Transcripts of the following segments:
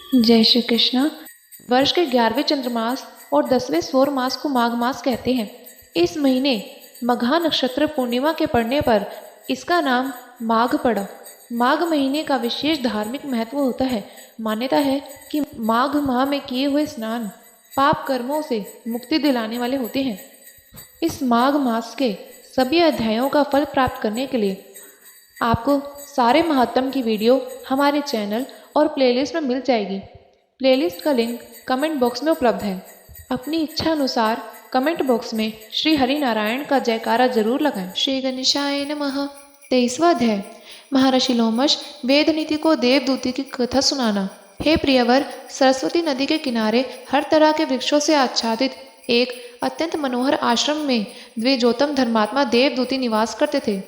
जय श्री कृष्ण। वर्ष के 11वें चंद्रमास और 10वें सौर मास को माघ मास कहते हैं। इस महीने मघा नक्षत्र पूर्णिमा के पड़ने पर इसका नाम माघ पड़ा। माघ महीने का विशेष धार्मिक महत्व होता है। मान्यता है कि माघ माह में किए हुए स्नान पाप कर्मों से मुक्ति दिलाने वाले होते हैं। इस माघ मास के सभी अध्यायों का फल प्राप्त करने के लिए आपको सारे महात्म की वीडियो हमारे चैनल और प्लेलिस्ट में मिल जाएगी। प्लेलिस्ट का लिंक कमेंट बॉक्स में उपलब्ध है। अपनी इच्छा अनुसार कमेंट बॉक्स में श्री हरि नारायण का जयकारा जरूर लगाएं। श्री गणेशाय नमः। 23वां अध्याय। महर्षि लोमश वेद नीति को देवदूती की कथा सुनाना। हे प्रियवर, सरस्वती नदी के किनारे हर तरह के वृक्षों से आच्छादित एक अत्यंत मनोहर आश्रम में द्विजोतम धर्मात्मा देवदूती निवास करते थे।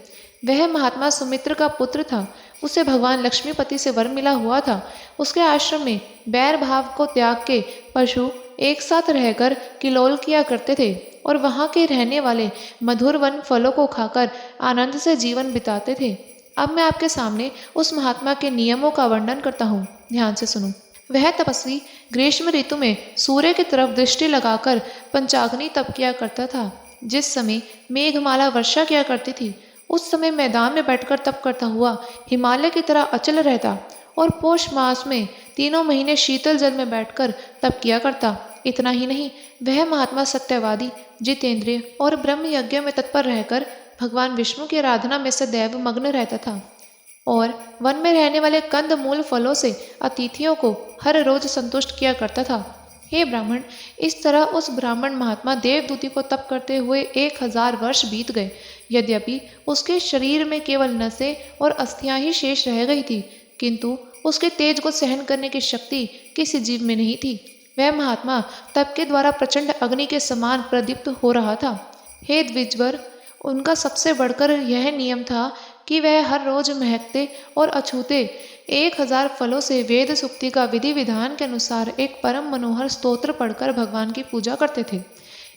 वह महात्मा सुमित्र का पुत्र था। उसे भगवान लक्ष्मीपति से वर मिला हुआ था। उसके आश्रम में बैर भाव को त्याग के पशु एक साथ रहकर किलोल किया करते थे और वहाँ के रहने वाले मधुर वन फलों को खाकर आनंद से जीवन बिताते थे। अब मैं आपके सामने उस महात्मा के नियमों का वर्णन करता हूँ, ध्यान से सुनो। वह तपस्वी ग्रीष्म ऋतु में सूर्य की तरफ दृष्टि लगाकर पंचाग्नि तप किया करता था। जिस समय मेघमाला वर्षा किया करती थी, उस समय मैदान में बैठकर तप करता हुआ हिमालय की तरह अचल रहता और पौष मास में 3 महीने शीतल जल में बैठकर तप किया करता। इतना ही नहीं, वह महात्मा सत्यवादी, जितेंद्रिय और ब्रह्म यज्ञ में तत्पर रहकर भगवान विष्णु की आराधना में सदैव मग्न रहता था और वन में रहने वाले कंद मूल फलों से अतिथियों को हर रोज संतुष्ट किया करता था। हे ब्राह्मण, इस तरह उस ब्राह्मण महात्मा देवदूती को तप करते हुए 1000 वर्ष बीत गए। यद्यपि उसके शरीर में केवल नसें और अस्थियां ही शेष रह गई थी, किंतु उसके तेज को सहन करने की शक्ति किसी जीव में नहीं थी। वह महात्मा तप के द्वारा प्रचंड अग्नि के समान प्रदीप्त हो रहा था। हे द्विजवर, उनका सबसे बढ़कर यह नियम था कि वह हर रोज महकते और अछूते 1000 फलों से वेद सूक्ति का विधि विधान के अनुसार एक परम मनोहर स्तोत्र पढ़कर भगवान की पूजा करते थे।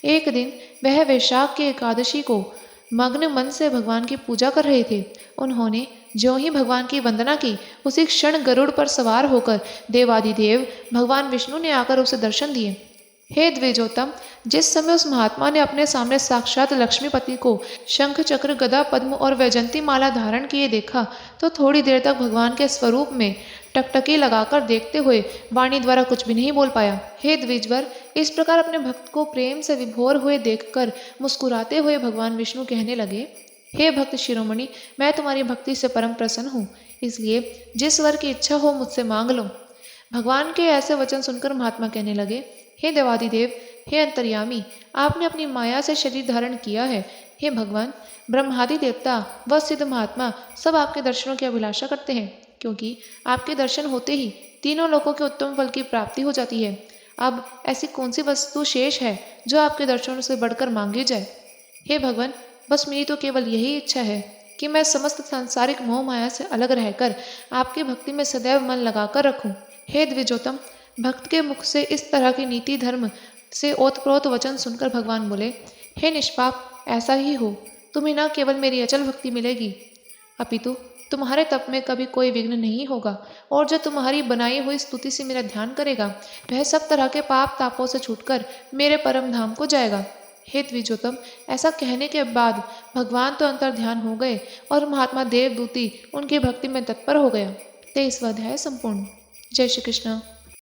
एक दिन वह वैशाख की एकादशी को मग्न मन से भगवान की पूजा कर रहे थे। उन्होंने ज्यों ही भगवान की वंदना की, उसी क्षण गरुड़ पर सवार होकर देवादिदेव भगवान विष्णु ने आकर उसे दर्शन दिए। हे द्विजोतम, जिस समय उस महात्मा ने अपने सामने साक्षात लक्ष्मीपति को शंख चक्र गदा पद्म और वैजंती माला धारण किए देखा, तो थोड़ी देर तक भगवान के स्वरूप में टकटकी लगाकर देखते हुए वाणी द्वारा कुछ भी नहीं बोल पाया। हे द्विजवर, इस प्रकार अपने भक्त को प्रेम से विभोर हुए देखकर मुस्कुराते हुए भगवान विष्णु कहने लगे, हे भक्त शिरोमणि, मैं तुम्हारी भक्ति से परम प्रसन्न हूँ, इसलिए जिस वर की इच्छा हो मुझसे मांग लो। भगवान के ऐसे वचन सुनकर महात्मा कहने लगे, हे देवादिदेव, हे अंतर्यामी, आपने अपनी माया से शरीर धारण किया है। हे भगवान, ब्रह्मादि देवता व सिद्ध महात्मा सब आपके दर्शनों की अभिलाषा करते हैं, क्योंकि आपके दर्शन होते ही तीनों लोकों के उत्तम फल की प्राप्ति हो जाती है। अब ऐसी कौन सी वस्तु शेष है जो आपके दर्शनों से बढ़कर मांगी जाए? हे भगवान, बस मेरी तो केवल यही इच्छा है कि मैं समस्त सांसारिक मोह माया से अलग रहकर आपकी भक्ति में सदैव मन लगाकर रखूं। हे द्विजोतम, भक्त के मुख से इस तरह की नीति धर्म से ओतप्रोत वचन सुनकर भगवान बोले, हे निष्पाप, ऐसा ही हो। तुम्हें न केवल मेरी अचल भक्ति मिलेगी, अपितु तुम्हारे तप में कभी कोई विघ्न नहीं होगा, और जो तुम्हारी बनाई हुई स्तुति से मेरा ध्यान करेगा, वह सब तरह के पाप तापों से छूटकर मेरे परम धाम को जाएगा। हे द्विजोतम, ऐसा कहने के बाद भगवान तो अंतर ध्यान हो गए और महात्मा देवदूती उनकी भक्ति में तत्पर हो गया। 23वां अध्याय संपूर्ण। जय श्री कृष्ण।